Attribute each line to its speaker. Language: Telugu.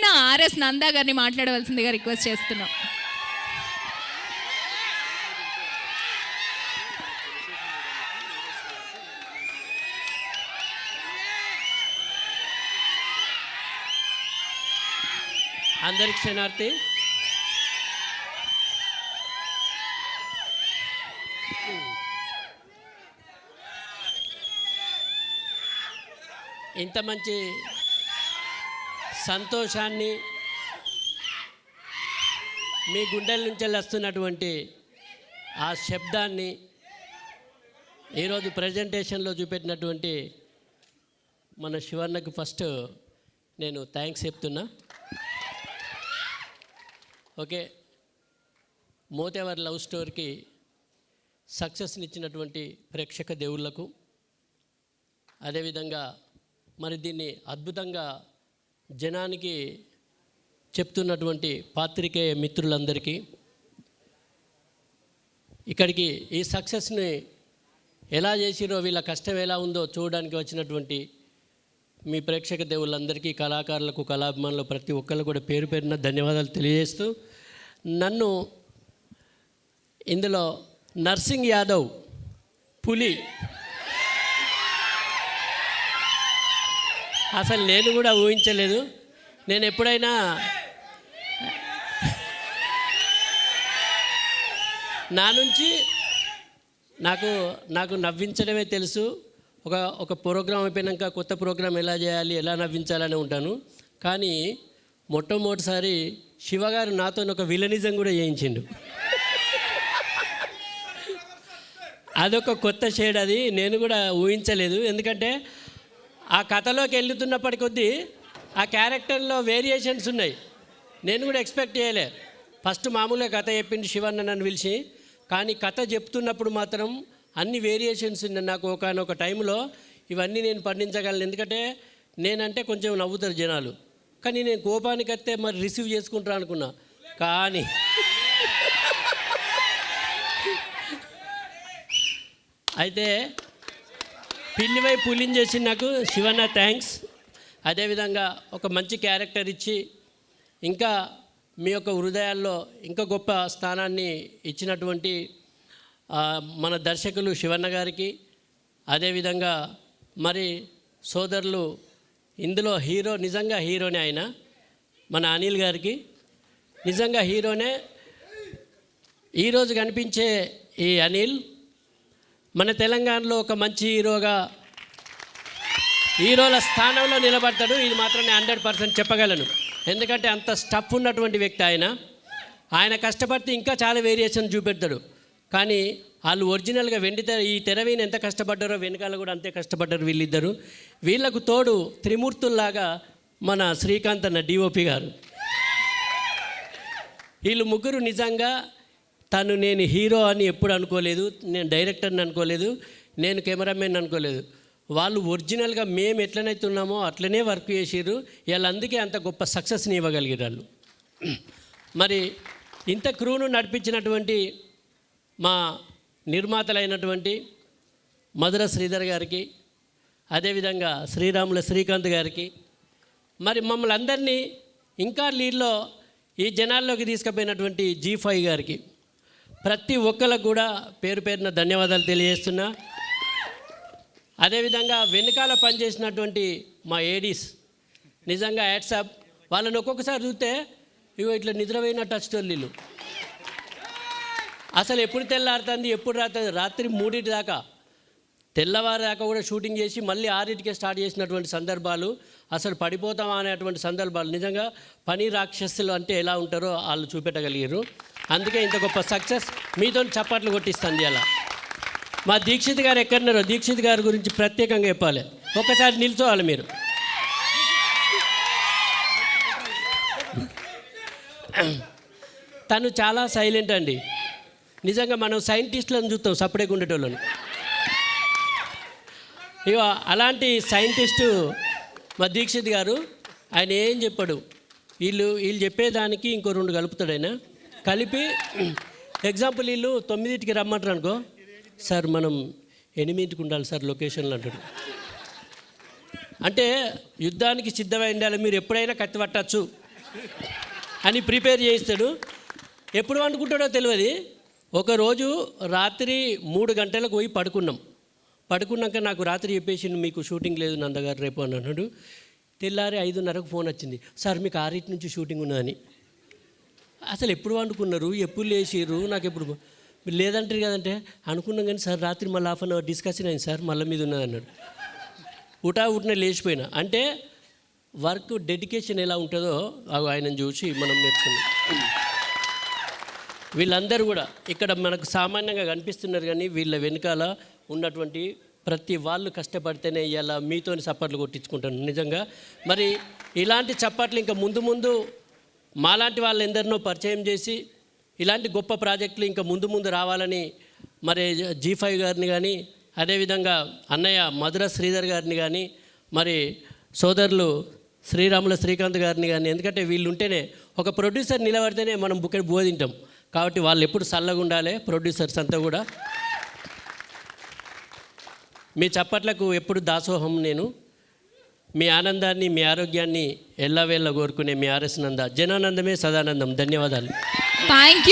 Speaker 1: హీరోయిన్ ఆర్ఎస్ నందా గారిని మాట్లాడవలసిందిగా రిక్వెస్ట్ చేస్తున్నాం.
Speaker 2: అందరికి క్షణార్థి. ఇంత మంచి సంతోషాన్ని మీ గుండెల నుంచి వస్తున్నటువంటి ఆ శబ్దాన్ని ఈరోజు ప్రజెంటేషన్లో చూపెట్టినటువంటి మన శివన్నకు ఫస్ట్ నేను థ్యాంక్స్ చెప్తున్నా. ఓకే, మోతేవర్ లవ్ స్టోరీకి సక్సెస్ని ఇచ్చినటువంటి ప్రేక్షక దేవుళ్లకు, అదేవిధంగా మరి దీన్ని అద్భుతంగా జనానికి చెప్తున్నటువంటి పాత్రికేయ మిత్రులందరికీ, ఇక్కడికి ఈ సక్సెస్ని ఎలా చేసిరో వీళ్ళ కష్టం ఎలా ఉందో చూడడానికి వచ్చినటువంటి మీ ప్రేక్షక దేవుళ్ళందరికీ, కళాకారులకు, కళాభిమానులు ప్రతి ఒక్కళ్ళు కూడా పేరు పేరున ధన్యవాదాలు తెలియజేస్తూ, నన్ను ఇందులో నర్సింగ్ యాదవ్ పులి అసలు నేను కూడా ఊహించలేదు. నేను ఎప్పుడైనా నా నుంచి నాకు నవ్వించడమే తెలుసు. ఒక ప్రోగ్రాం అయిపోయాక కొత్త ప్రోగ్రాం ఎలా చేయాలి, ఎలా నవ్వించాలని ఉంటాను. కానీ మొట్టమొదటిసారి శివగారు నాతో ఒక విలనిజం కూడా చేయించిండు. అదొక కొత్త షేడ్, అది నేను కూడా ఊహించలేదు. ఎందుకంటే ఆ కథలోకి వెళ్తున్నప్పటి కొద్దీ ఆ క్యారెక్టర్లో వేరియేషన్స్ ఉన్నాయి. నేను కూడా ఎక్స్పెక్ట్ చేయలే. ఫస్ట్ మామూలుగా కథ చెప్పింది శివన్న నన్ను పిలిచి, కానీ కథ చెప్తున్నప్పుడు మాత్రం అన్ని వేరియేషన్స్ ఉన్నాయి. నాకు ఒకనొక టైంలో ఇవన్నీ నేను పండించగలను. ఎందుకంటే నేనంటే కొంచెం నవ్వుతారు జనాలు, కానీ నేను కోపానికి వస్తే మరి రిసీవ్ చేసుకుంటాను అనుకున్నా. కానీ అయితే పిల్లివై పులిని చేసి నాకు శివన్న థ్యాంక్స్. అదేవిధంగా ఒక మంచి క్యారెక్టర్ ఇచ్చి ఇంకా మీ యొక్క హృదయాల్లో ఇంకా గొప్ప స్థానాన్ని ఇచ్చినటువంటి మన దర్శకులు శివన్న గారికి, అదేవిధంగా మరి సోదరులు ఇందులో హీరో, నిజంగా హీరోనే ఆయన, మన అనిల్ గారికి నిజంగా హీరోనే. ఈరోజు కనిపించే ఈ అనిల్ మన తెలంగాణలో ఒక మంచి హీరోల స్థానంలో నిలబడతాడు. ఇది మాత్రం నేను 100% చెప్పగలను. ఎందుకంటే అంత స్టఫ్ ఉన్నటువంటి వ్యక్తి ఆయన కష్టపడితే ఇంకా చాలా వేరియేషన్ చూపెడతాడు. కానీ వాళ్ళు ఒరిజినల్గా ఈ తెరవీని ఎంత కష్టపడ్డారో వెనకాల కూడా అంతే కష్టపడ్డారు వీళ్ళిద్దరు. వీళ్ళకు తోడు త్రిమూర్తుల్లాగా మన శ్రీకాంత్ అన్న డిఓపి గారు. వీళ్ళు ముగ్గురు నిజంగా నేను హీరో అని ఎప్పుడు అనుకోలేదు, నేను డైరెక్టర్ని అనుకోలేదు, నేను కెమెరామెన్ అనుకోలేదు. వాళ్ళు ఒరిజినల్గా మేము ఎట్లనైతే ఉన్నామో అట్లనే వర్క్ చేసిర్రు. వీళ్ళందుకే అంత గొప్ప సక్సెస్ని ఇవ్వగలిగారు వాళ్ళు. మరి ఇంత క్రూను నడిపించినటువంటి మా నిర్మాతలైనటువంటి మధుర శ్రీధర్ గారికి, అదేవిధంగా శ్రీరాముల శ్రీకాంత్ గారికి, మరి మమ్మల్ని అందరినీ ఇంకా లీడ్లో ఈ జనాల్లోకి తీసుకుపోయినటువంటి G5 గారికి, ప్రతి ఒక్కరికి కూడా పేరు పేరున ధన్యవాదాలు తెలియజేస్తున్నా. అదేవిధంగా వెనకాల పనిచేసినటువంటి మా ఏడీస్, నిజంగా యాట్సాప్. వాళ్ళని ఒక్కొక్కసారి చూస్తే ఇట్లా నిద్రపోయినట్టు వచ్చేటోళ్ళు. అసలు ఎప్పుడు తెల్లారుతుంది, ఎప్పుడు రాత్రి 3 దాకా, తెల్లవారి దాకా కూడా షూటింగ్ చేసి మళ్ళీ 6కే స్టార్ట్ చేసినటువంటి సందర్భాలు, అసలు పడిపోతామా అనేటువంటి సందర్భాలు. నిజంగా పని రాక్షసులు అంటే ఎలా ఉంటారో వాళ్ళు చూపెట్టగలిగారు. అందుకే ఇంత గొప్ప సక్సెస్. మీతో చప్పట్లు కొట్టిస్తుంది అలా. మా దీక్షిత్ గారు ఎక్కడున్నారో దీక్షిత్ గారి గురించి ప్రత్యేకంగా చెప్పాలి. ఒక్కసారి నిల్చోవాలి మీరు. తను చాలా సైలెంట్ అండి. నిజంగా మనం సైంటిస్టులను చూస్తాం సపరేట్గా ఉండేటోళ్ళని. ఇక అలాంటి సైంటిస్టు మా దీక్షిత్ గారు. ఆయన ఏం చెప్పాడు, వీళ్ళు చెప్పేదానికి ఇంకో 2 కలుపుతాడు ఆయన. కలిపి ఎగ్జాంపుల్ వీళ్ళు 9కి రమ్మంటారు అనుకో, సార్ మనం 8కి ఉండాలి సార్ లొకేషన్లో అంటాడు. అంటే యుద్ధానికి సిద్ధమై ఉండాలి, మీరు ఎప్పుడైనా కత్తి పట్టచ్చు, అని ప్రిపేర్ చేయిస్తాడు. ఎప్పుడు వండుకుంటాడో తెలియదు. ఒకరోజు రాత్రి 3 గంటలకు పోయి పడుకున్నాక నాకు రాత్రి చెప్పేసి మీకు షూటింగ్ లేదు నందగారు రేపు అని అన్నాడు. తెల్లారి 5:30కు ఫోన్ వచ్చింది, సార్ మీకు 6 నుంచి షూటింగ్ ఉన్నదని. అసలు ఎప్పుడు వండుకున్నారు, ఎప్పుడు లేచిర్రు, నాకు ఎప్పుడు లేదంటారు కదంటే అనుకున్నాం. కానీ సార్ రాత్రి మళ్ళీ హాఫ్ అన్ అవర్ డిస్కషన్ అయింది సార్, మళ్ళీ మీద ఉన్నది అన్నాడు. ఉటానే లేచిపోయినా. అంటే వర్క్ డెడికేషన్ ఎలా ఉంటుందో ఆయనను చూసి మనం నేర్చుకున్నాం. వీళ్ళందరూ కూడా ఇక్కడ మనకు సామాన్యంగా కనిపిస్తున్నారు, కానీ వీళ్ళ వెనకాల ఉన్నటువంటి ప్రతి వాళ్ళు కష్టపడితేనే ఇలా మీతోని చప్పట్లు కొట్టించుకుంటాను నిజంగా. మరి ఇలాంటి చప్పట్లు ఇంకా ముందు మాలాంటి వాళ్ళు ఎందరినో పరిచయం చేసి ఇలాంటి గొప్ప ప్రాజెక్టులు ఇంకా ముందు రావాలని మరి G5 గారిని కానీ, అదేవిధంగా అన్నయ్య మధుర శ్రీధర్ గారిని కానీ, మరి సోదరులు శ్రీరాముల శ్రీకాంత్ గారిని కానీ, ఎందుకంటే వీళ్ళు ఉంటేనే ఒక ప్రొడ్యూసర్ నిలబడితేనే మనం బుక్కడి బోధింటాం. కాబట్టి వాళ్ళు ఎప్పుడు చల్లగా ఉండాలి. ప్రొడ్యూసర్స్ అంతా కూడా మీ చప్పట్లకు ఎప్పుడు దాసోహం. నేను మీ ఆనందాన్ని, మీ ఆరోగ్యాన్ని ఎల్లవేళ కోరుకునే మీ ఆర్ఎస్ నంద. జనానందమే సదానందం. ధన్యవాదాలు.
Speaker 1: Thank you.